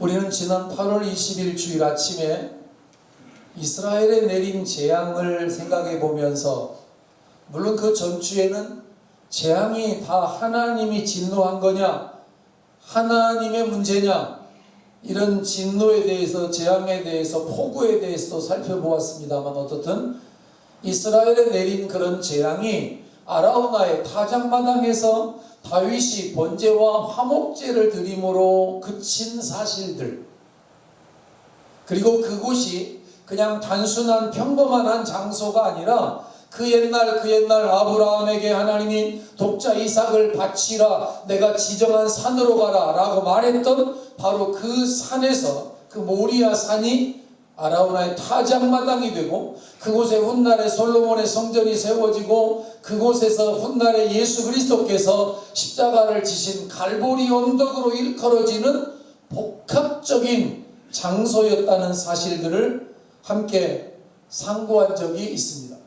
우리는 지난 8월 20일 주일 아침에 이스라엘에 내린 재앙을 생각해 보면서, 물론 그 전주에는 재앙이 다 하나님이 진노한 거냐, 하나님의 문제냐, 이런 진노에 대해서, 재앙에 대해서, 폭우에 대해서도 살펴보았습니다만, 어떻든 이스라엘에 내린 그런 재앙이 아라우나의 타작마당에서 다윗이 번제와 화목제를 드림으로 그친 사실들, 그리고 그곳이 그냥 단순한 평범한 한 장소가 아니라 그 옛날 아브라함에게 하나님이 독자 이삭을 바치라, 내가 지정한 산으로 가라 라고 말했던 바로 그 산에서, 그 모리아 산이 아라우나의 타작마당이 되고, 그곳에 훗날에 솔로몬의 성전이 세워지고, 그곳에서 훗날에 예수 그리스도께서 십자가를 지신 갈보리 언덕으로 일컬어지는 복합적인 장소였다는 사실들을 함께 상고한 적이 있습니다.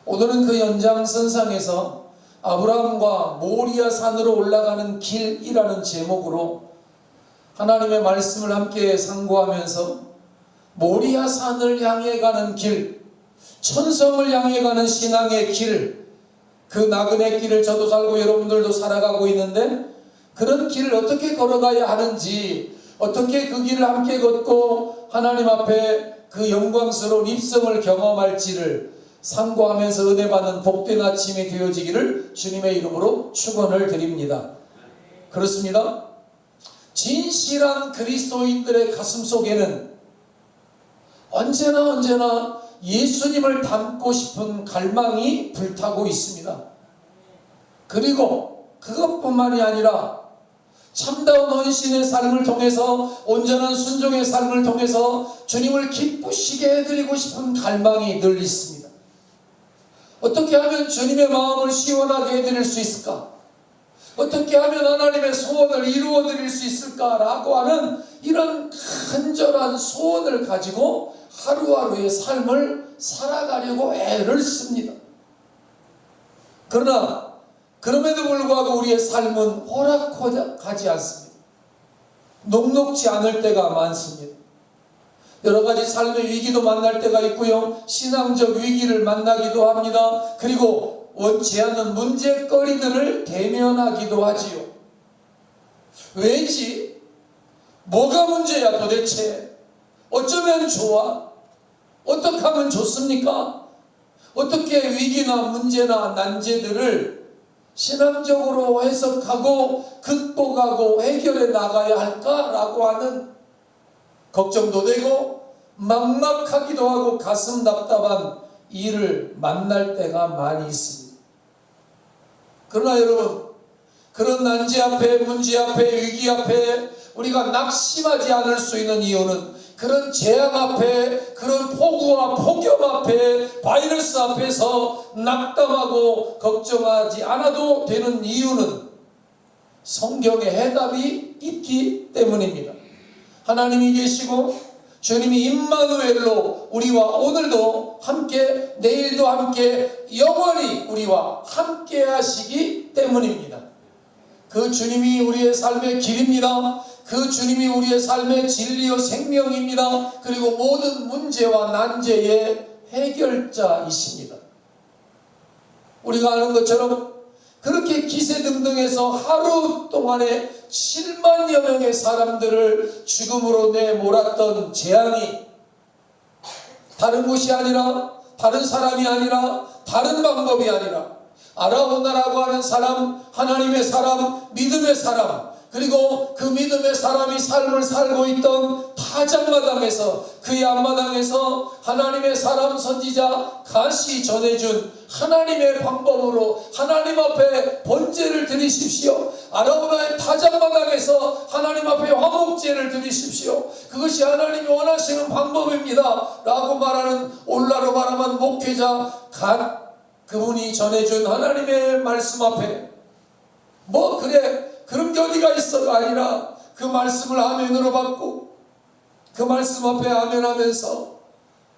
오늘은 그 연장선상에서 아브라함과 모리아 산으로 올라가는 길이라는 제목으로 하나님의 말씀을 함께 상고하면서, 모리아 산을 향해 가는 길, 천성을 향해 가는 신앙의 길, 그 나그네 길을 저도 살고 여러분들도 살아가고 있는데, 그런 길을 어떻게 걸어가야 하는지, 어떻게 그 길을 함께 걷고 하나님 앞에 그 영광스러운 입성을 경험할지를 상고하면서 은혜 받는 복된 아침이 되어지기를 주님의 이름으로 축원을 드립니다. 그렇습니다. 진실한 그리스도인들의 가슴 속에는 언제나 예수님을 닮고 싶은 갈망이 불타고 있습니다. 그리고 그것뿐만이 아니라 참다운 헌신의 삶을 통해서, 온전한 순종의 삶을 통해서 주님을 기쁘시게 해드리고 싶은 갈망이 늘 있습니다. 어떻게 하면 주님의 마음을 시원하게 해드릴 수 있을까? 어떻게 하면 하나님의 소원을 이루어드릴 수 있을까라고 하는 이런 간절한 소원을 가지고 하루하루의 삶을 살아가려고 애를 씁니다. 그러나 그럼에도 불구하고 우리의 삶은 호락호락하지 않습니다. 녹록지 않을 때가 많습니다. 여러 가지 삶의 위기도 만날 때가 있고요, 신앙적 위기를 만나기도 합니다. 그리고 원치 않는 문제거리들을 대면하기도 하지요. 왜지? 뭐가 문제야 도대체? 어쩌면 좋아? 어떻게 하면 좋습니까? 어떻게 위기나 문제나 난제들을 신앙적으로 해석하고 극복하고 해결해 나가야 할까라고 하는 걱정도 되고 막막하기도 하고 가슴 답답한 일을 만날 때가 많이 있습니다. 그러나 여러분, 그런 난제 앞에, 문제 앞에, 위기 앞에 우리가 낙심하지 않을 수 있는 이유는, 그런 재앙 앞에, 그런 폭우와 폭염 앞에, 바이러스 앞에서 낙담하고 걱정하지 않아도 되는 이유는 성경의 해답이 있기 때문입니다. 하나님이 계시고 주님이 임마누엘로 우리와 오늘도 함께, 내일도 함께, 영원히 우리와 함께 하시기 때문입니다. 그 주님이 우리의 삶의 길입니다. 그 주님이 우리의 삶의 진리요 생명입니다. 그리고 모든 문제와 난제의 해결자이십니다. 우리가 아는 것처럼 그렇게 기세등등해서 하루 동안에 7만여 명의 사람들을 죽음으로 내몰았던 재앙이 다른 곳이 아니라, 다른 사람이 아니라, 다른 방법이 아니라 아라우나라고 하는 사람, 하나님의 사람, 믿음의 사람, 그리고 그 믿음의 사람이 삶을 살고 있던 타작마당에서, 그의 앞마당에서 하나님의 사람 선지자 갓이 전해준 하나님의 방법으로 하나님 앞에 번제를 드리십시오. 아라우나의 타작마당에서 하나님 앞에 화목제를 드리십시오. 그것이 하나님이 원하시는 방법입니다 라고 말하는, 올라로 말하면 목회자 갓, 그분이 전해준 하나님의 말씀 앞에 그래 그런 게 어디가 있어가 아니라 그 말씀을 아멘으로 받고 그 말씀 앞에 아멘하면서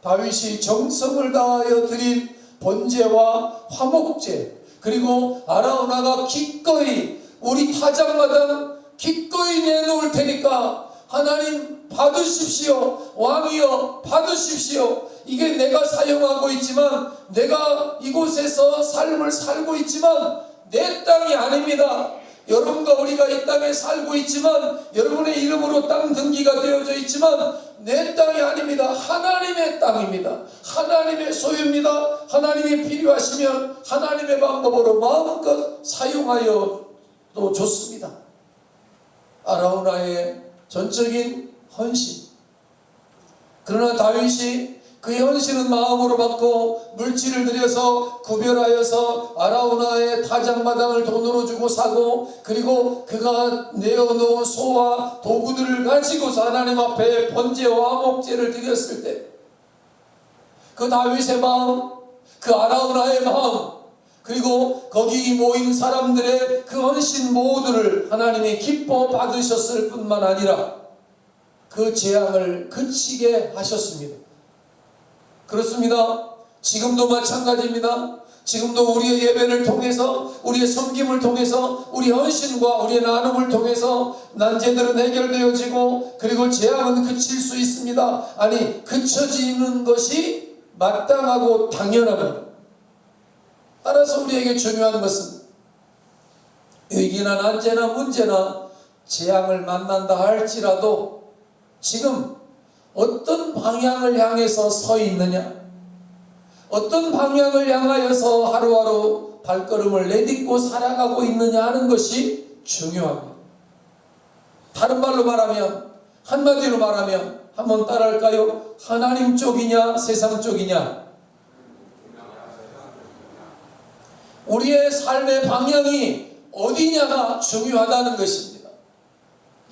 다윗이 정성을 다하여 드린 번제와 화목제, 그리고 아라우나가 기꺼이 우리 타작마당 기꺼이 내놓을 테니까 하나님 받으십시오. 왕이여 받으십시오. 이게 내가 사용하고 있지만, 내가 이곳에서 삶을 살고 있지만 내 땅이 아닙니다. 여러분과 우리가 이 땅에 살고 있지만, 여러분의 이름으로 땅 등기가 되어져 있지만 내 땅이 아닙니다. 하나님의 땅입니다. 하나님의 소유입니다. 하나님이 필요하시면 하나님의 방법으로 마음껏 사용하여 또 좋습니다. 아라우나의 전적인 헌신. 그러나 다윗이 그의 헌신은 마음으로 받고 물질을 들여서 구별하여서 아라우나의 타작마당을 돈으로 주고 사고, 그리고 그가 내어놓은 소와 도구들을 가지고서 하나님 앞에 번제와 목제를 드렸을 때, 그 다윗의 마음, 그 아라우나의 마음, 그리고 거기 모인 사람들의 그 헌신 모두를 하나님이 기뻐 받으셨을 뿐만 아니라 그 재앙을 그치게 하셨습니다. 그렇습니다. 지금도 마찬가지입니다. 지금도 우리의 예배를 통해서, 우리의 섬김을 통해서, 우리 헌신과 우리의 나눔을 통해서 난제들은 해결되어지고, 그리고 재앙은 그칠 수 있습니다. 아니, 그쳐지는 것이 마땅하고 당연합니다. 따라서 우리에게 중요한 것은 위기나 난제나 문제나 재앙을 만난다 할지라도 지금 어떤 방향을 향해서 서 있느냐, 어떤 방향을 향하여서 하루하루 발걸음을 내딛고 살아가고 있느냐 하는 것이 중요합니다. 다른 말로 말하면, 한마디로 말하면, 한번 따라할까요? 하나님 쪽이냐 세상 쪽이냐? 우리의 삶의 방향이 어디냐가 중요하다는 것입니다.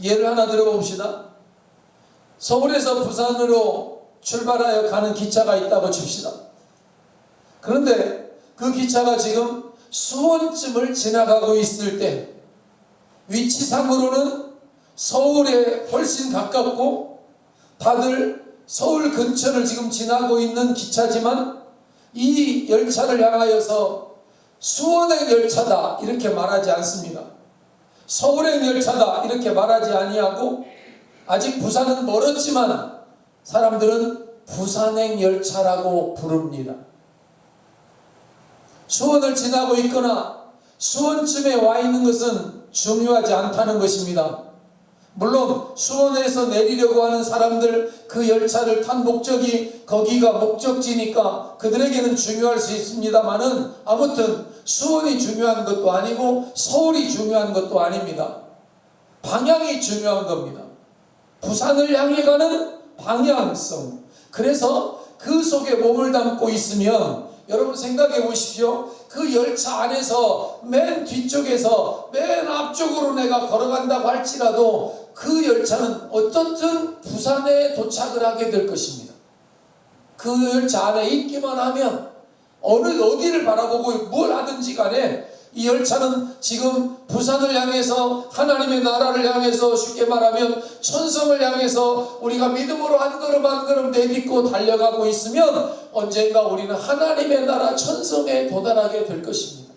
예를 하나 들어봅시다. 서울에서 부산으로 출발하여 가는 기차가 있다고 칩시다. 그런데 그 기차가 지금 수원쯤을 지나가고 있을 때 위치상으로는 서울에 훨씬 가깝고 다들 서울 근처를 지금 지나고 있는 기차지만, 이 열차를 향하여서 수원행 열차다 이렇게 말하지 않습니다. 서울행 열차다 이렇게 말하지 아니하고, 아직 부산은 멀었지만 사람들은 부산행 열차라고 부릅니다. 수원을 지나고 있거나 수원쯤에 와 있는 것은 중요하지 않다는 것입니다. 물론 수원에서 내리려고 하는 사람들, 그 열차를 탄 목적이 거기가 목적지니까 그들에게는 중요할 수 있습니다만은, 아무튼 수원이 중요한 것도 아니고 서울이 중요한 것도 아닙니다. 방향이 중요한 겁니다. 부산을 향해 가는 방향성. 그래서 그 속에 몸을 담고 있으면, 여러분 생각해 보십시오. 그 열차 안에서 맨 뒤쪽에서 맨 앞쪽으로 내가 걸어간다고 할지라도 그 열차는 어떻든 부산에 도착을 하게 될 것입니다. 그 열차 안에 있기만 하면 어디를 바라보고 뭘 하든지 간에 이 열차는 지금 부산을 향해서, 하나님의 나라를 향해서, 쉽게 말하면 천성을 향해서 우리가 믿음으로 한 걸음 한 걸음 내딛고 달려가고 있으면 언젠가 우리는 하나님의 나라 천성에 도달하게 될 것입니다.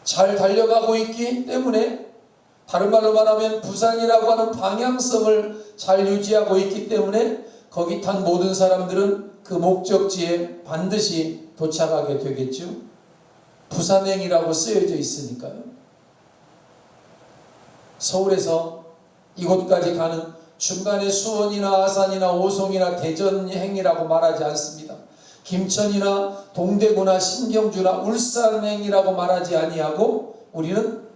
잘 달려가고 있기 때문에, 다른 말로 말하면 부산이라고 하는 방향성을 잘 유지하고 있기 때문에 거기 탄 모든 사람들은 그 목적지에 반드시 도착하게 되겠죠. 부산행이라고 쓰여져 있으니까요. 서울에서 이곳까지 가는 중간에 수원이나 아산이나 오송이나 대전행이라고 말하지 않습니다. 김천이나 동대구나 신경주나 울산행이라고 말하지 아니하고 우리는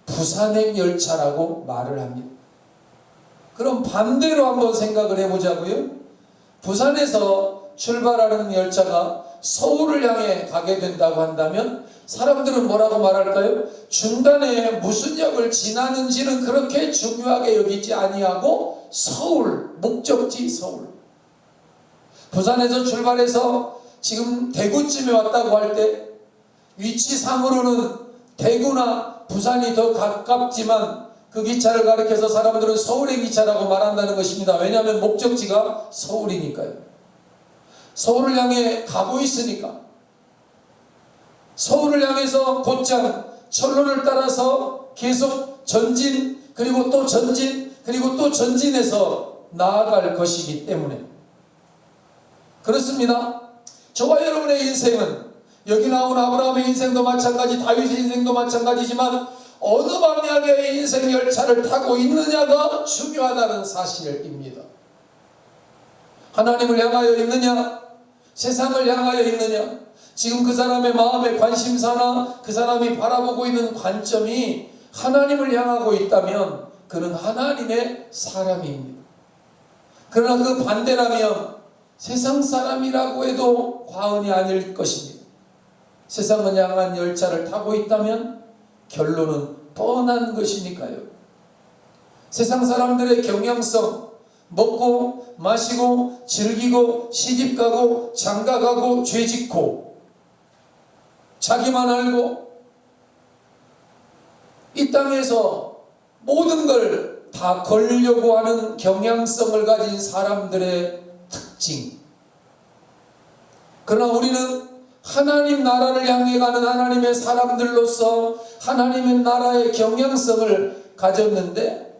부산행 열차라고 말을 합니다. 그럼 반대로 한번 생각을 해보자고요. 부산에서 출발하는 열차가 서울을 향해 가게 된다고 한다면 사람들은 뭐라고 말할까요? 중간에 무슨 역을 지나는지는 그렇게 중요하게 여기지 아니하고 서울, 목적지 서울. 부산에서 출발해서 지금 대구쯤에 왔다고 할 때 위치상으로는 대구나 부산이 더 가깝지만 그 기차를 가리켜서 사람들은 서울의 기차라고 말한다는 것입니다. 왜냐하면 목적지가 서울이니까요. 서울을 향해 가고 있으니까. 서울을 향해서 곧장 철로를 따라서 계속 전진, 그리고 또 전진, 그리고 또 전진해서 나아갈 것이기 때문에 그렇습니다. 저와 여러분의 인생은 여기 나온 아브라함의 인생도 마찬가지, 다윗의 인생도 마찬가지지만 어느 방향의 인생 열차를 타고 있느냐가 중요하다는 사실입니다. 하나님을 향하여 있느냐, 세상을 향하여 있느냐, 지금 그 사람의 마음의 관심사나 그 사람이 바라보고 있는 관점이 하나님을 향하고 있다면 그는 하나님의 사람입니다. 그러나 그 반대라면 세상 사람이라고 해도 과언이 아닐 것입니다. 세상을 향한 열차를 타고 있다면 결론은 뻔한 것이니까요. 세상 사람들의 경향성, 먹고 마시고 즐기고 시집가고 장가가고 죄짓고 자기만 알고 이 땅에서 모든 걸 다 걸려고 하는 경향성을 가진 사람들의 특징. 그러나 우리는 하나님 나라를 향해 가는 하나님의 사람들로서 하나님의 나라의 경향성을 가졌는데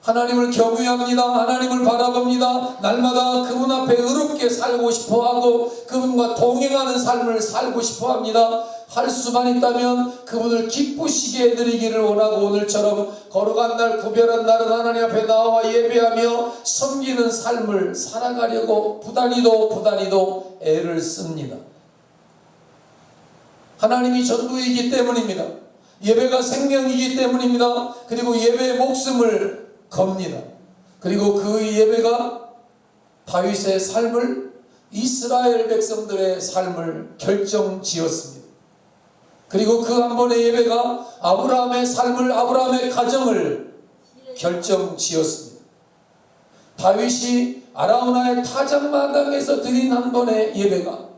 하나님을 경외합니다. 하나님을 바라봅니다. 날마다 그분 앞에 의롭게 살고 싶어하고 그분과 동행하는 삶을 살고 싶어합니다. 할 수만 있다면 그분을 기쁘시게 해드리기를 원하고 오늘처럼 거룩한 날, 구별한 날은 하나님 앞에 나와 예배하며 섬기는 삶을 살아가려고 부단히도 애를 씁니다. 하나님이 전부이기 때문입니다. 예배가 생명이기 때문입니다. 그리고 예배의 목숨을 겁니다. 그리고 그 예배가 다윗의 삶을, 이스라엘 백성들의 삶을 결정지었습니다. 그리고 그 한 번의 예배가 아브라함의 삶을, 아브라함의 가정을 결정지었습니다. 다윗이 아라우나의 타작마당에서 드린 한 번의 예배가,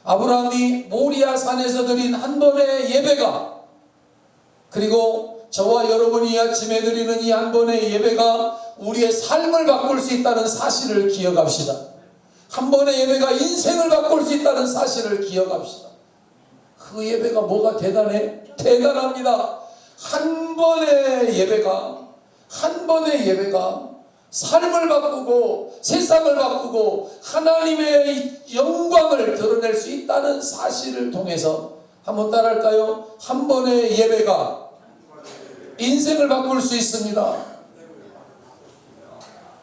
아브라함이 모리아 산에서 드린 한 번의 예배가, 그리고 저와 여러분이 이 아침에 드리는 이 한 번의 예배가 우리의 삶을 바꿀 수 있다는 사실을 기억합시다. 한 번의 예배가 인생을 바꿀 수 있다는 사실을 기억합시다. 그 예배가 뭐가 대단해? 대단합니다. 한 번의 예배가 삶을 바꾸고 세상을 바꾸고 하나님의 영광을 드러낼 수 있다는 사실을 통해서 한번 따라할까요? 한 번의 예배가 인생을 바꿀 수 있습니다.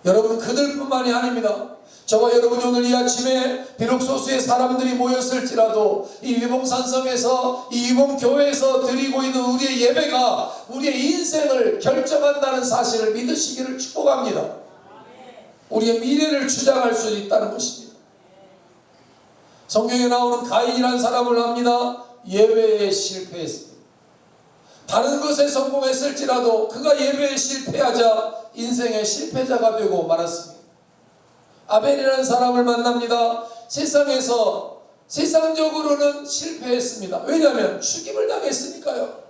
여러분, 그들뿐만이 아닙니다. 저와 여러분이 오늘 이 아침에 비록 소수의 사람들이 모였을지라도 이 위봉산성에서, 이 위봉교회에서 드리고 있는 우리의 예배가 우리의 인생을 결정한다는 사실을 믿으시기를 축복합니다. 우리의 미래를 주장할 수 있다는 것입니다. 성경에 나오는 가인이라는 사람을 압니다. 예배에 실패했습니다. 다른 것에 성공했을지라도 그가 예배에 실패하자 인생의 실패자가 되고 말았습니다. 아벨이라는 사람을 만납니다. 세상적으로는 실패했습니다. 왜냐하면 죽임을 당했으니까요.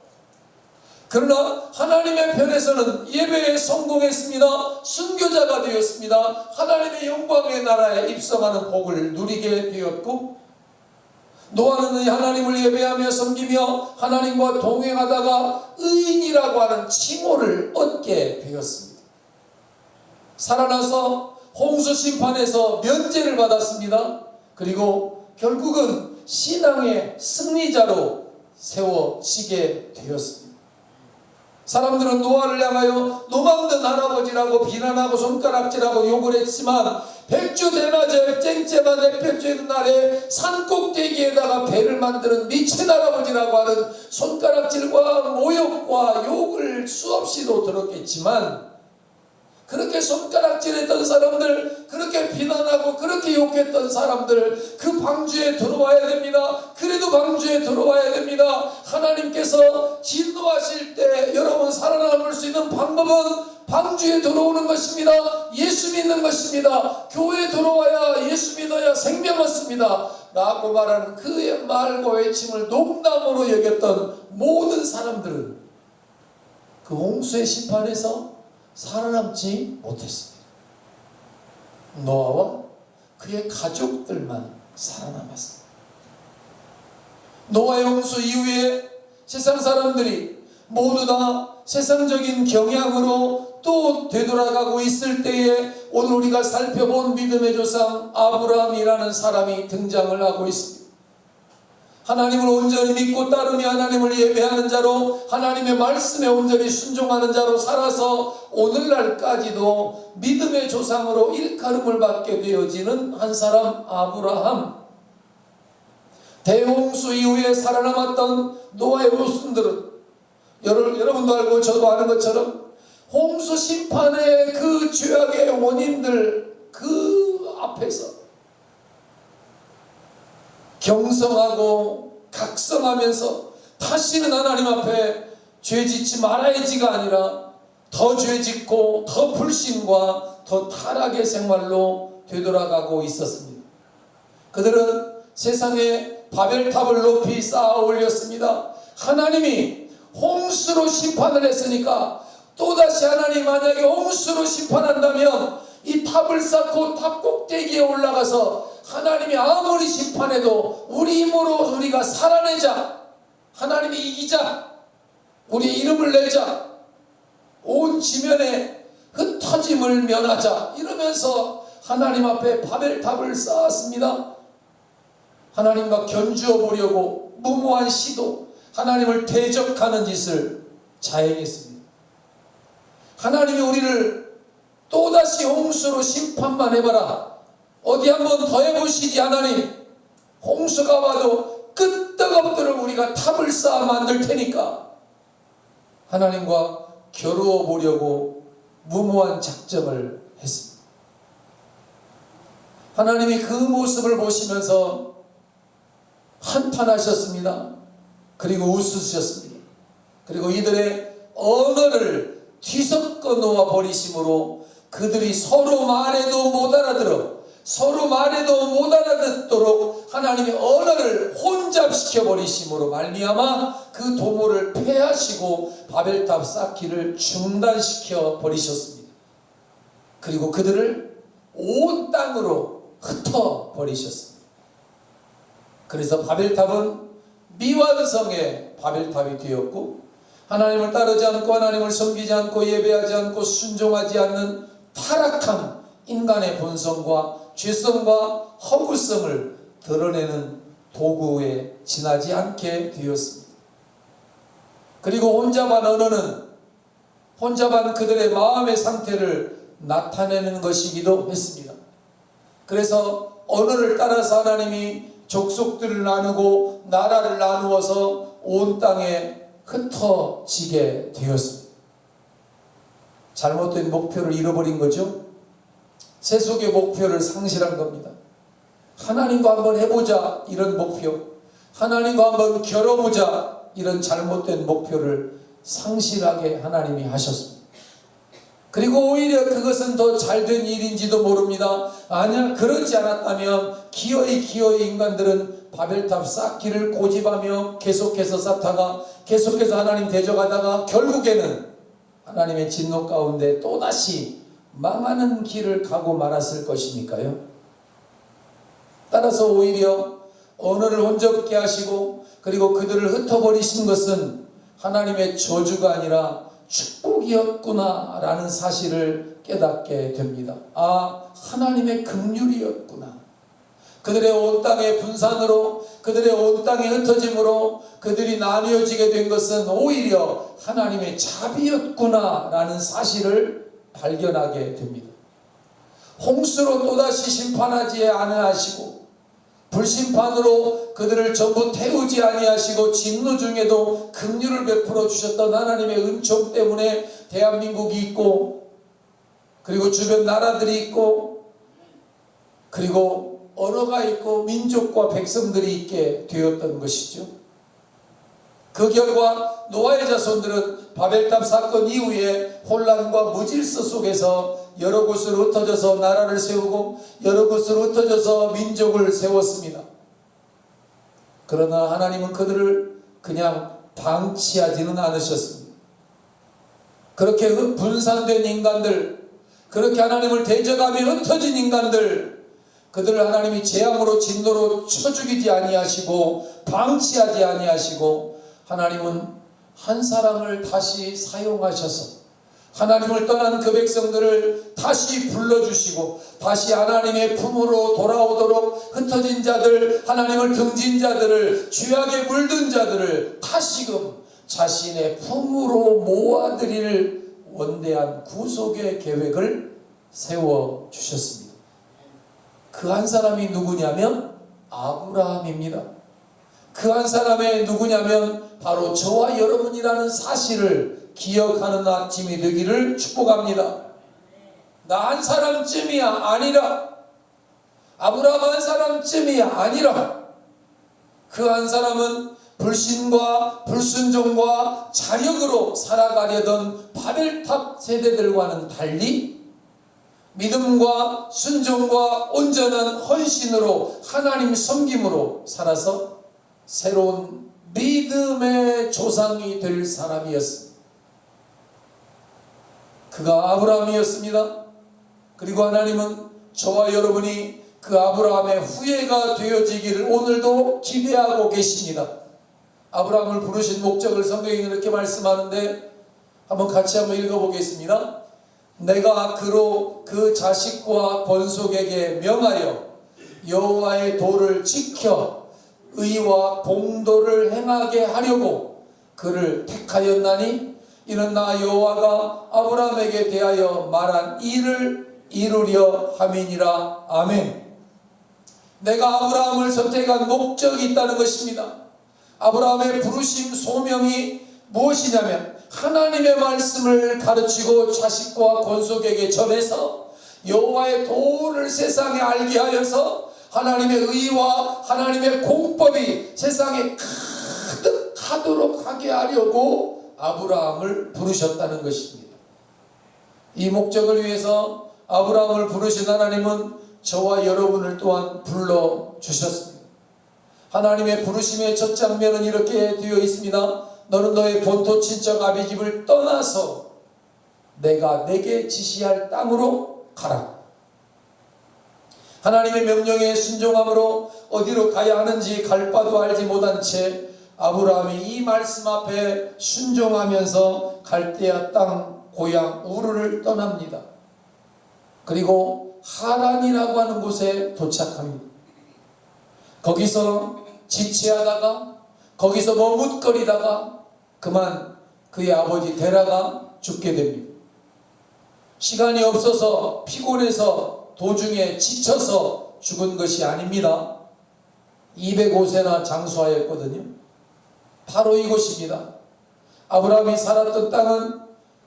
그러나 하나님의 편에서는 예배에 성공했습니다. 순교자가 되었습니다. 하나님의 영광의 나라에 입성하는 복을 누리게 되었고, 노아는 하나님을 예배하며 섬기며 하나님과 동행하다가 의인이라고 하는 칭호를 얻게 되었습니다. 살아나서 홍수 심판에서 면제를 받았습니다. 그리고 결국은 신앙의 승리자로 세워지게 되었습니다. 사람들은 노아를 향하여 노망든 할아버지라고 비난하고 손가락질하고 욕을 했지만 백주대낮에 쨍쨍한 햇볕 쬐는 날에 산꼭대기에다가 배를 만드는 미친 할아버지라고 하는 손가락질과 모욕과 욕을 수없이도 들었겠지만, 그렇게 손가락질했던 사람들, 그렇게 비난하고 그렇게 욕했던 사람들, 그 방주에 들어와야 됩니다. 그래도 방주에 들어와야 됩니다. 하나님께서 진노하실 때 여러분 살아남을 수 있는 방법은 방주에 들어오는 것입니다. 예수 믿는 것입니다. 교회에 들어와야 예수 믿어야 생명 얻습니다 라고 말하는 그의 말과 외침을 농담으로 여겼던 모든 사람들은 그 홍수의 심판에서 살아남지 못했습니다. 노아와 그의 가족들만 살아남았습니다. 노아의 홍수 이후에 세상 사람들이 모두 다 세상적인 경향으로 또 되돌아가고 있을 때에 오늘 우리가 살펴본 믿음의 조상 아브라함이라는 사람이 등장을 하고 있습니다. 하나님을 온전히 믿고 따르며 하나님을 예배하는 자로, 하나님의 말씀에 온전히 순종하는 자로 살아서 오늘날까지도 믿음의 조상으로 일컬음을 받게 되어지는 한 사람, 아브라함. 대홍수 이후에 살아남았던 노아의 후손들은 여러분도 알고 저도 아는 것처럼 홍수 심판의 그 죄악의 원인들 그 앞에서 경성하고 각성하면서 다시는 하나님 앞에 죄 짓지 말아야지가 아니라 더 죄 짓고 더 불신과 더 타락의 생활로 되돌아가고 있었습니다. 그들은 세상에 바벨탑을 높이 쌓아 올렸습니다. 하나님이 홍수로 심판을 했으니까 또다시 하나님 만약에 홍수로 심판한다면 이 탑을 쌓고 탑 꼭대기에 올라가서 하나님이 아무리 심판해도 우리 힘으로 우리가 살아내자, 하나님이 이기자, 우리의 이름을 내자, 온 지면에 흩어짐을 면하자, 이러면서 하나님 앞에 바벨탑을 쌓았습니다. 하나님과 견주어 보려고 무모한 시도, 하나님을 대적하는 짓을 자행했습니다. 하나님이 우리를 또다시 홍수로 심판만 해봐라, 어디 한번 더 해보시지 하나님, 홍수가 와도 끄떡없도록 우리가 탑을 쌓아 만들 테니까 하나님과 겨루어 보려고 무모한 작정을 했습니다. 하나님이 그 모습을 보시면서 한탄하셨습니다. 그리고 웃으셨습니다. 그리고 이들의 언어를 뒤섞어 놓아 버리심으로 그들이 서로 말해도 못 알아들어, 서로 말해도 못 알아듣도록 하나님의 언어를 혼잡시켜 버리심으로 말미암아 그 도모를 폐하시고 바벨탑 쌓기를 중단시켜 버리셨습니다. 그리고 그들을 온 땅으로 흩어 버리셨습니다. 그래서 바벨탑은 미완성의 바벨탑이 되었고, 하나님을 따르지 않고 하나님을 섬기지 않고 예배하지 않고 순종하지 않는 타락한 인간의 본성과 죄성과 허구성을 드러내는 도구에 지나지 않게 되었습니다. 그리고 혼잡한 언어는 혼잡한 그들의 마음의 상태를 나타내는 것이기도 했습니다. 그래서 언어를 따라서 하나님이 족속들을 나누고 나라를 나누어서 온 땅에 흩어지게 되었습니다. 잘못된 목표를 잃어버린 거죠. 세속의 목표를 상실한 겁니다. 하나님과 한번 해보자 이런 목표, 하나님과 한번 겨뤄보자 이런 잘못된 목표를 상실하게 하나님이 하셨습니다. 그리고 오히려 그것은 더 잘된 일인지도 모릅니다. 아니야, 그렇지 않았다면 기어이 인간들은 바벨탑 쌓기를 고집하며 계속해서 쌓다가 계속해서 하나님 대적하다가 결국에는 하나님의 진노 가운데 또다시 망하는 길을 가고 말았을 것이니까요. 따라서 오히려 언어를 혼잡게 하시고 그리고 그들을 흩어버리신 것은 하나님의 저주가 아니라 축복이었구나 라는 사실을 깨닫게 됩니다. 아, 하나님의 긍휼이었구나. 그들의 온 땅의 분산으로, 그들의 온 땅의 흩어짐으로 그들이 나뉘어지게 된 것은 오히려 하나님의 자비였구나 라는 사실을 발견하게 됩니다. 홍수로 또다시 심판하지 아니하시고 불심판으로 그들을 전부 태우지 아니하시고 진노 중에도 긍휼을 베풀어 주셨던 하나님의 은총 때문에 대한민국이 있고, 그리고 주변 나라들이 있고, 그리고 언어가 있고 민족과 백성들이 있게 되었던 것이죠. 그 결과 노아의 자손들은 바벨탑 사건 이후에 혼란과 무질서 속에서 여러 곳으로 흩어져서 나라를 세우고 여러 곳으로 흩어져서 민족을 세웠습니다. 그러나 하나님은 그들을 그냥 방치하지는 않으셨습니다. 그렇게 분산된 인간들, 그렇게 하나님을 대적하며 흩어진 인간들, 그들을 하나님이 재앙으로 진노로 쳐 죽이지 아니하시고 방치하지 아니하시고 하나님은 한 사람을 다시 사용하셔서 하나님을 떠난 그 백성들을 다시 불러주시고 다시 하나님의 품으로 돌아오도록 흩어진 자들, 하나님을 등진 자들을, 죄악에 물든 자들을 다시금 자신의 품으로 모아들일 원대한 구속의 계획을 세워주셨습니다. 그 한 사람이 누구냐면 아브라함입니다. 그 한 사람이 누구냐면 바로 저와 여러분이라는 사실을 기억하는 아침이 되기를 축복합니다. 나 한 사람쯤이야 아니라, 아브라함 한 사람쯤이야 아니라, 그 한 사람은 불신과 불순종과 자력으로 살아가려던 바벨탑 세대들과는 달리 믿음과 순종과 온전한 헌신으로 하나님 섬김으로 살아서 새로운 믿음의 조상이 될 사람이었습니다. 그가 아브라함이었습니다. 그리고 하나님은 저와 여러분이 그 아브라함의 후예가 되어지기를 오늘도 기대하고 계십니다. 아브라함을 부르신 목적을 성경에 이렇게 말씀하는데 한번 같이 한번 읽어보겠습니다. 내가 그로 그 자식과 번속에게 명하여 여호와의 도를 지켜 의와 봉도를 행하게 하려고 그를 택하였나니 이는 나 여호와가 아브라함에게 대하여 말한 일을 이루려 함이니라. 아멘. 내가 아브라함을 선택한 목적이 있다는 것입니다. 아브라함의 부르심 소명이 무엇이냐면 하나님의 말씀을 가르치고 자식과 권속에게 전해서 여호와의 도를 세상에 알게 하여서 하나님의 의와 하나님의 공법이 세상에 가득하도록 하게 하려고 아브라함을 부르셨다는 것입니다. 이 목적을 위해서 아브라함을 부르신 하나님은 저와 여러분을 또한 불러주셨습니다. 하나님의 부르심의 첫 장면은 이렇게 되어 있습니다. 너는 너의 본토 친척 아비집을 떠나서 내가 내게 지시할 땅으로 가라. 하나님의 명령에 순종함으로 어디로 가야 하는지 갈 바도 알지 못한 채 아브라함이 이 말씀 앞에 순종하면서 갈대아 땅 고향 우르를 떠납니다. 그리고 하란이라고 하는 곳에 도착합니다. 거기서 지체하다가 거기서 머뭇거리다가 그만 그의 아버지 데라가 죽게 됩니다. 시간이 없어서 피곤해서 도중에 지쳐서 죽은 것이 아닙니다. 205세나 장수하였거든요. 바로 이곳입니다. 아브라함이 살았던 땅은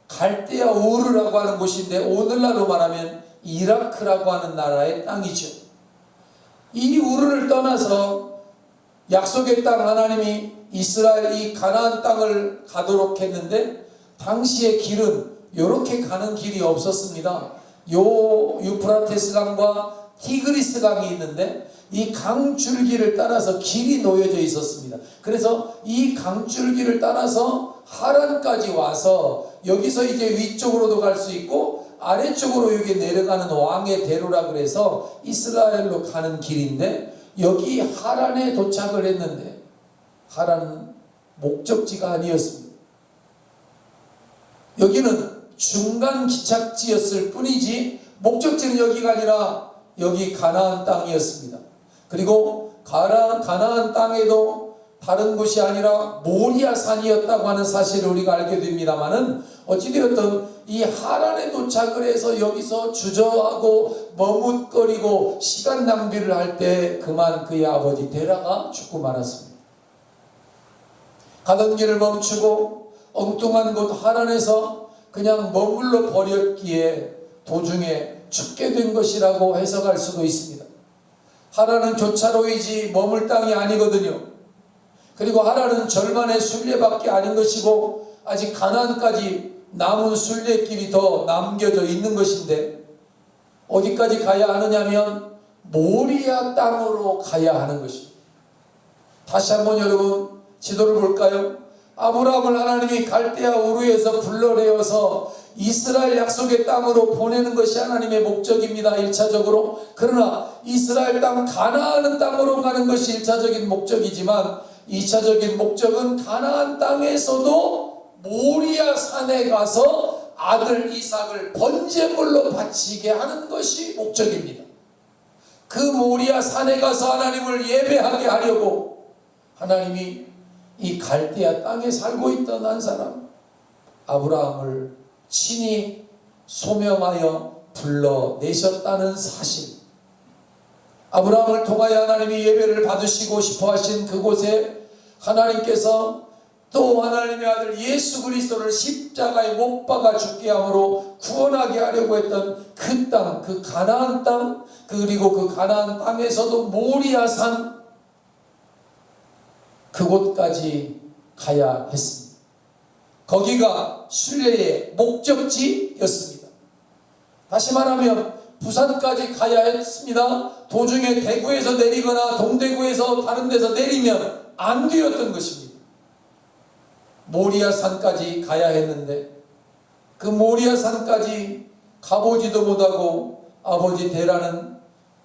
갈대아 우르라고 하는 곳인데 오늘날로 말하면 이라크라고 하는 나라의 땅이죠. 이 우르를 떠나서 약속의 땅 하나님이 이스라엘 이 가나안 땅을 가도록 했는데 당시의 길은 이렇게 가는 길이 없었습니다. 요 유프라테스 강과 티그리스 강이 있는데 이 강줄기를 따라서 길이 놓여져 있었습니다. 그래서 이 강줄기를 따라서 하란까지 와서 여기서 이제 위쪽으로도 갈 수 있고 아래쪽으로 여기 내려가는 왕의 대로라 그래서 이스라엘로 가는 길인데 여기 하란에 도착을 했는데 하란은 목적지가 아니었습니다. 여기는 중간 기착지였을 뿐이지 목적지는 여기가 아니라 여기 가나안 땅이었습니다. 그리고 가나안 땅에도 다른 곳이 아니라 모리아 산이었다고 하는 사실을 우리가 알게 됩니다만은 어찌되었든 이 하란에 도착을 해서 여기서 주저하고 머뭇거리고 시간 낭비를 할 때 그만 그의 아버지 데라가 죽고 말았습니다. 가던 길을 멈추고 엉뚱한 곳 하란에서 그냥 머물러 버렸기에 도중에 죽게 된 것이라고 해석할 수도 있습니다. 하란은 교차로이지 머물 땅이 아니거든요. 그리고 하란은 절반의 순례밖에 아닌 것이고 아직 가나안까지 남은 순례길이 더 남겨져 있는 것인데 어디까지 가야 하느냐면 모리아 땅으로 가야 하는 것입니다. 다시 한번 여러분 지도를 볼까요? 아브라함을 하나님이 갈대아 우르에서 불러내어서 이스라엘 약속의 땅으로 보내는 것이 하나님의 목적입니다. 1차적으로. 그러나 이스라엘 땅 가나안 땅으로 가는 것이 1차적인 목적이지만 2차적인 목적은 가나안 땅에서도 모리아 산에 가서 아들 이삭을 번제물로 바치게 하는 것이 목적입니다. 그 모리아 산에 가서 하나님을 예배하게 하려고 하나님이 이 갈대아 땅에 살고 있던 한 사람 아브라함을 친히 소명하여 불러내셨다는 사실, 아브라함을 통하여 하나님이 예배를 받으시고 싶어 하신 그곳에 하나님께서 또 하나님의 아들 예수 그리스도를 십자가에 못 박아 죽게 함으로 구원하게 하려고 했던 그 땅, 그 가나안 땅, 그리고 그 가나안 땅에서도 모리아 산, 그곳까지 가야 했습니다. 거기가 순례의 목적지였습니다. 다시 말하면 부산까지 가야 했습니다. 도중에 대구에서 내리거나 동대구에서 다른 데서 내리면 안 되었던 것입니다. 모리아 산까지 가야 했는데 그 모리아 산까지 가보지도 못하고 아버지 데라는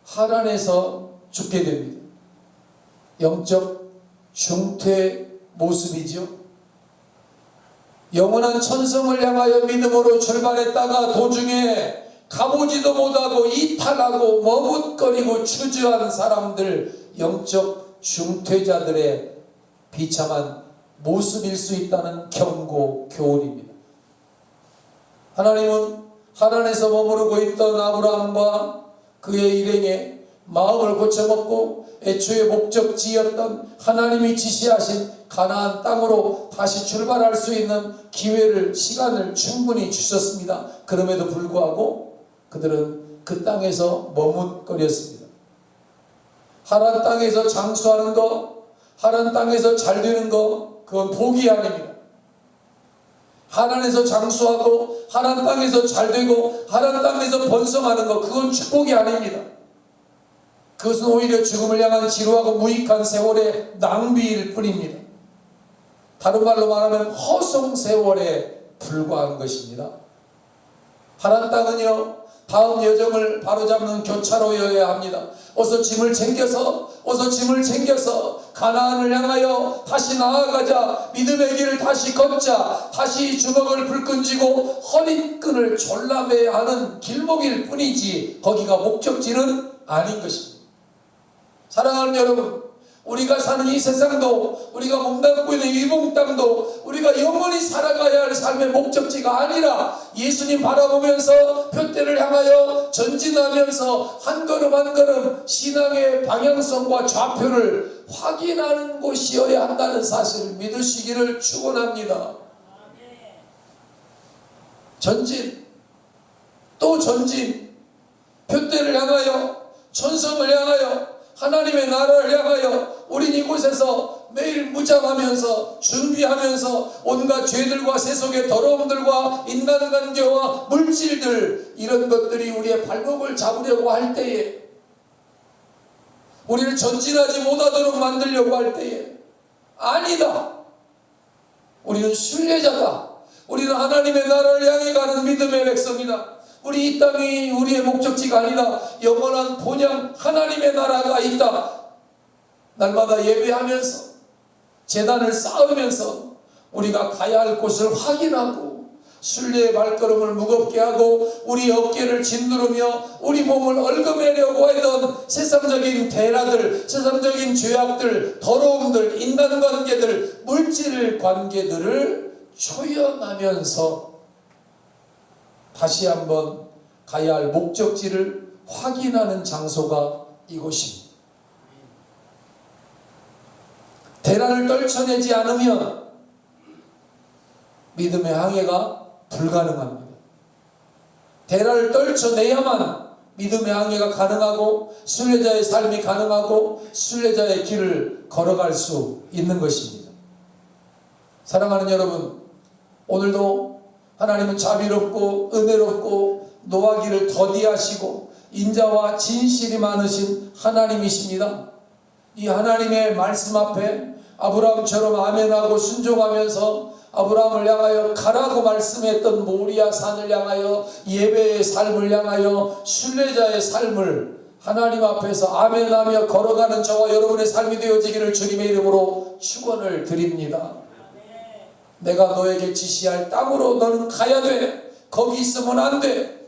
하란에서 죽게 됩니다. 영적 중퇴 모습이죠. 영원한 천성을 향하여 믿음으로 출발했다가 도중에 가보지도 못하고 이탈하고 머뭇거리고 추저한 사람들, 영적 중퇴자들의 비참한 모습일 수 있다는 경고, 교훈입니다. 하나님은 하란에서 머무르고 있던 아브라함과 그의 일행에 마음을 고쳐먹고 애초에 목적지였던 하나님이 지시하신 가나안 땅으로 다시 출발할 수 있는 기회를, 시간을 충분히 주셨습니다. 그럼에도 불구하고 그들은 그 땅에서 머뭇거렸습니다. 하란 땅에서 장수하는 거, 하란 땅에서 잘 되는 거, 그건 복이 아닙니다. 하란에서 장수하고 하란 땅에서 잘 되고 하란 땅에서 번성하는 거, 그건 축복이 아닙니다. 그것은 오히려 죽음을 향한 지루하고 무익한 세월의 낭비일 뿐입니다. 다른 말로 말하면 허송 세월에 불과한 것입니다. 하란 땅은요, 다음 여정을 바로잡는 교차로여야 합니다. 어서 짐을 챙겨서 가나안을 향하여 다시 나아가자, 믿음의 길을 다시 걷자, 다시 주먹을 불끈 쥐고 허리끈을 졸라매야 하는 길목일 뿐이지 거기가 목적지는 아닌 것입니다. 사랑하는 여러분, 우리가 사는 이 세상도, 우리가 몸담고 있는 이 몽 땅도 우리가 영원히 살아가야 할 삶의 목적지가 아니라 예수님 바라보면서 표대를 향하여 전진하면서 한 걸음 한 걸음 신앙의 방향성과 좌표를 확인하는 곳이어야 한다는 사실을 믿으시기를 축원합니다. 전진, 또 전진, 표대를 향하여, 천성을 향하여, 하나님의 나라를 향하여 우린 이곳에서 매일 무장하면서 준비하면서 온갖 죄들과 세속의 더러움들과 인간관계와 물질들, 이런 것들이 우리의 발목을 잡으려고 할 때에, 우리를 전진하지 못하도록 만들려고 할 때에, 아니다, 우리는 순례자다, 우리는 하나님의 나라를 향해 가는 믿음의 백성이다, 우리 이 땅이 우리의 목적지가 아니다, 영원한 본향 하나님의 나라가 있다, 날마다 예배하면서 제단을 쌓으면서 우리가 가야 할 곳을 확인하고 순례의 발걸음을 무겁게 하고 우리 어깨를 짓누르며 우리 몸을 얽어매려고 하던 세상적인 대라들, 세상적인 죄악들, 더러움들, 인간관계들, 물질 관계들을 초연하면서 다시 한번 가야 할 목적지를 확인하는 장소가 이곳입니다. 대란을 떨쳐내지 않으면 믿음의 항해가 불가능합니다. 대란을 떨쳐내야만 믿음의 항해가 가능하고 순례자의 삶이 가능하고 순례자의 길을 걸어갈 수 있는 것입니다. 사랑하는 여러분, 오늘도 하나님은 자비롭고 은혜롭고 노하기를 더디하시고 인자와 진실이 많으신 하나님이십니다. 이 하나님의 말씀 앞에 아브라함처럼 아멘하고 순종하면서 아브라함을 향하여 가라고 말씀했던 모리아 산을 향하여 예배의 삶을 향하여 순례자의 삶을 하나님 앞에서 아멘하며 걸어가는 저와 여러분의 삶이 되어지기를 주님의 이름으로 축원을 드립니다. 내가 너에게 지시할 땅으로 너는 가야 돼. 거기 있으면 안 돼.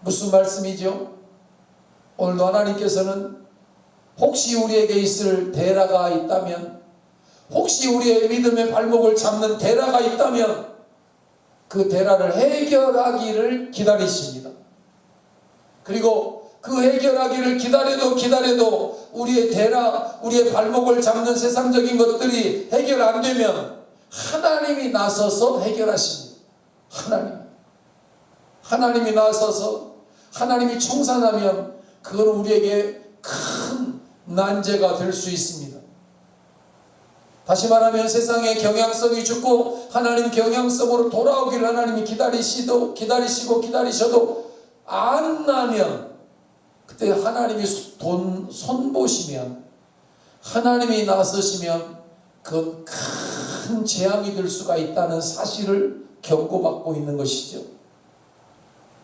무슨 말씀이죠? 오늘도 하나님께서는 혹시 우리에게 있을 대라가 있다면, 혹시 우리의 믿음의 발목을 잡는 대라가 있다면 그 대라를 해결하기를 기다리십니다. 그리고 그 해결하기를 기다려도 우리의 대라, 우리의 발목을 잡는 세상적인 것들이 해결 안 되면 하나님이 나서서 해결하십니다. 하나님이 나서서 하나님이 청산하면 그건 우리에게 큰 난제가 될 수 있습니다. 다시 말하면 세상의 경향성이 죽고 하나님 경향성으로 돌아오기를 하나님이 기다리셔도 안 나면, 그때 하나님이 손보시면, 하나님이 나서시면 그건 큰 재앙이 될 수가 있다는 사실을 경고받고 있는 것이죠.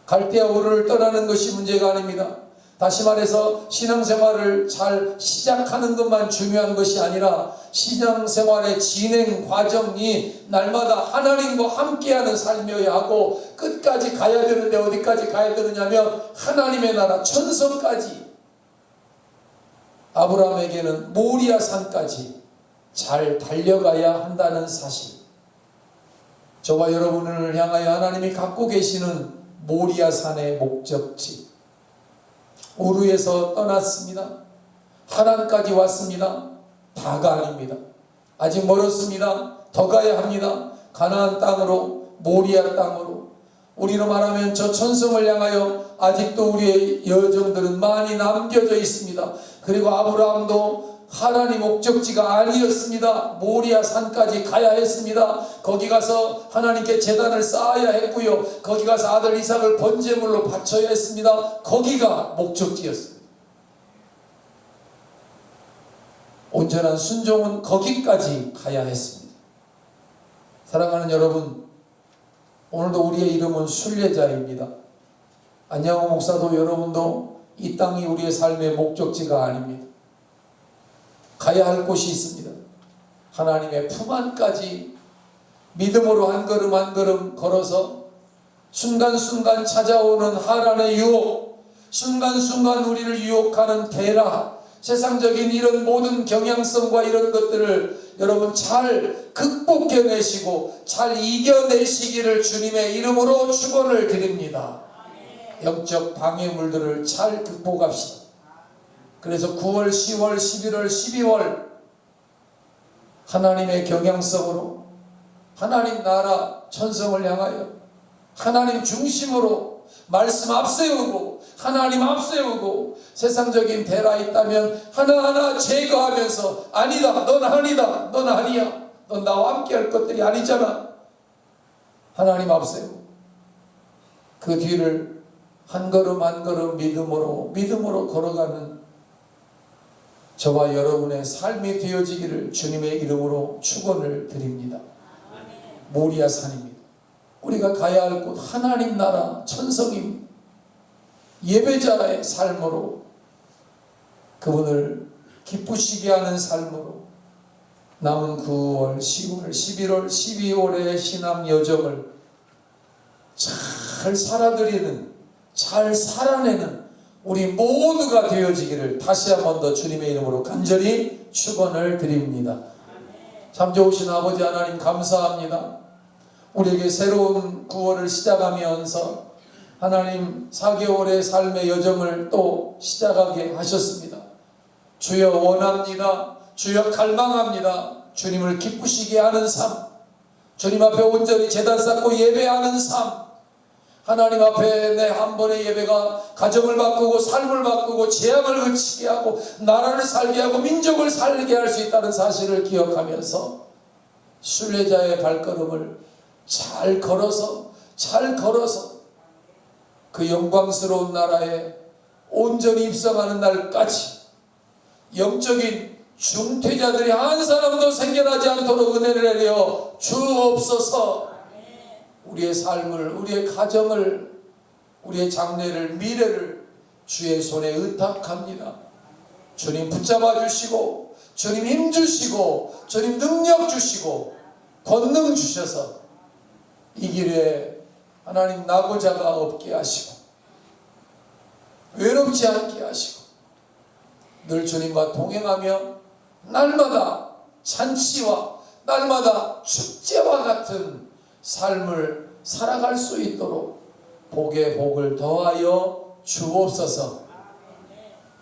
갈대아 우르를 떠나는 것이 문제가 아닙니다. 다시 말해서 신앙생활을 잘 시작하는 것만 중요한 것이 아니라 신앙생활의 진행 과정이 날마다 하나님과 함께하는 삶이어야 하고, 끝까지 가야 되는데 어디까지 가야 되느냐면 하나님의 나라 천성까지, 아브라함에게는 모리아 산까지 잘 달려가야 한다는 사실, 저와 여러분을 향하여 하나님이 갖고 계시는 모리아 산의 목적지, 우르에서 떠났습니다. 하란까지 왔습니다. 다가 아닙니다. 아직 멀었습니다. 더 가야 합니다. 가나안 땅으로, 모리아 땅으로. 우리로 말하면 저 천성을 향하여 아직도 우리의 여정들은 많이 남겨져 있습니다. 그리고 아브라함도 하란이 목적지가 아니었습니다. 모리아 산까지 가야 했습니다. 거기 가서 하나님께 제단을 쌓아야 했고요. 거기 가서 아들 이삭을 번제물로 바쳐야 했습니다. 거기가 목적지였습니다. 온전한 순종은 거기까지 가야 했습니다. 사랑하는 여러분, 오늘도 우리의 이름은 순례자입니다. 안양호 목사도 여러분도 이 땅이 우리의 삶의 목적지가 아닙니다. 가야 할 곳이 있습니다. 하나님의 품 안까지 믿음으로 한 걸음 한 걸음 걸어서 순간순간 찾아오는 하란의 유혹, 순간순간 우리를 유혹하는 대라, 세상적인 이런 모든 경향성과 이런 것들을 여러분 잘 극복해내시고 잘 이겨내시기를 주님의 이름으로 축원을 드립니다. 영적 방해물들을 잘 극복합시다. 그래서 9월, 10월, 11월, 12월 하나님의 경향성으로, 하나님 나라 천성을 향하여 하나님 중심으로 말씀 앞세우고 하나님 앞세우고, 세상적인 대라 있다면 하나하나 제거하면서 아니다, 넌 아니다, 넌 아니야, 넌 나와 함께 할 것들이 아니잖아, 하나님 앞세우고 그 뒤를 한 걸음 한 걸음 믿음으로 걸어가는 저와 여러분의 삶이 되어지기를 주님의 이름으로 축원을 드립니다. 모리아 산입니다. 우리가 가야 할 곳 하나님 나라 천성입니다. 예배자의 삶으로, 그분을 기쁘시게 하는 삶으로 남은 9월, 10월, 11월, 12월의 신앙 여정을 잘 살아드리는, 잘 살아내는 우리 모두가 되어지기를 다시 한 번 더 주님의 이름으로 간절히 축원을 드립니다. 참 좋으신 아버지 하나님 감사합니다. 우리에게 새로운 9월을 시작하면서 하나님 4개월의 삶의 여정을 또 시작하게 하셨습니다. 주여 원합니다. 주여 갈망합니다. 주님을 기쁘시게 하는 삶, 주님 앞에 온전히 제단 쌓고 예배하는 삶, 하나님 앞에 내 한 번의 예배가 가정을 바꾸고 삶을 바꾸고 재앙을 그치게 하고 나라를 살게 하고 민족을 살게 할 수 있다는 사실을 기억하면서 순례자의 발걸음을 잘 걸어서 그 영광스러운 나라에 온전히 입성하는 날까지 영적인 중퇴자들이 한 사람도 생겨나지 않도록 은혜를 내려 주옵소서. 우리의 삶을, 우리의 가정을, 우리의 장래를, 미래를 주의 손에 의탁합니다. 주님 붙잡아 주시고, 주님 힘 주시고, 주님 능력 주시고, 권능 주셔서 이 길에 하나님 낙오자가 없게 하시고 외롭지 않게 하시고 늘 주님과 동행하며 날마다 잔치와 날마다 축제와 같은 삶을 살아갈 수 있도록 복에 복을 더하여 주옵소서.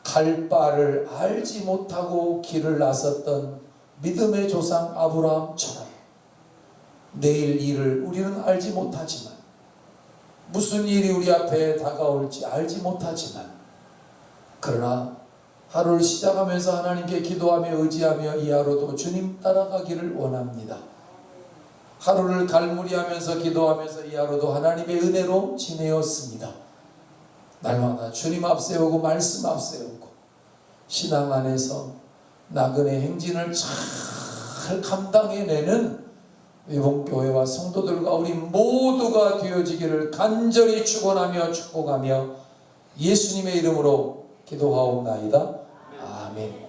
갈 바를 알지 못하고 길을 나섰던 믿음의 조상 아브라함처럼 내일 일을 우리는 알지 못하지만 무슨 일이 우리 앞에 다가올지 알지 못하지만 그러나 하루를 시작하면서 하나님께 기도하며 의지하며 이 하루도 주님 따라가기를 원합니다. 하루를 갈무리하면서 기도하면서 이 하루도 하나님의 은혜로 지내었습니다. 날마다 주님 앞세우고 말씀 앞세우고 신앙 안에서 나그네 행진을 잘 감당해내는 위봉교회와 성도들과 우리 모두가 되어지기를 간절히 축원하며 축복하며 예수님의 이름으로 기도하옵나이다. 아멘.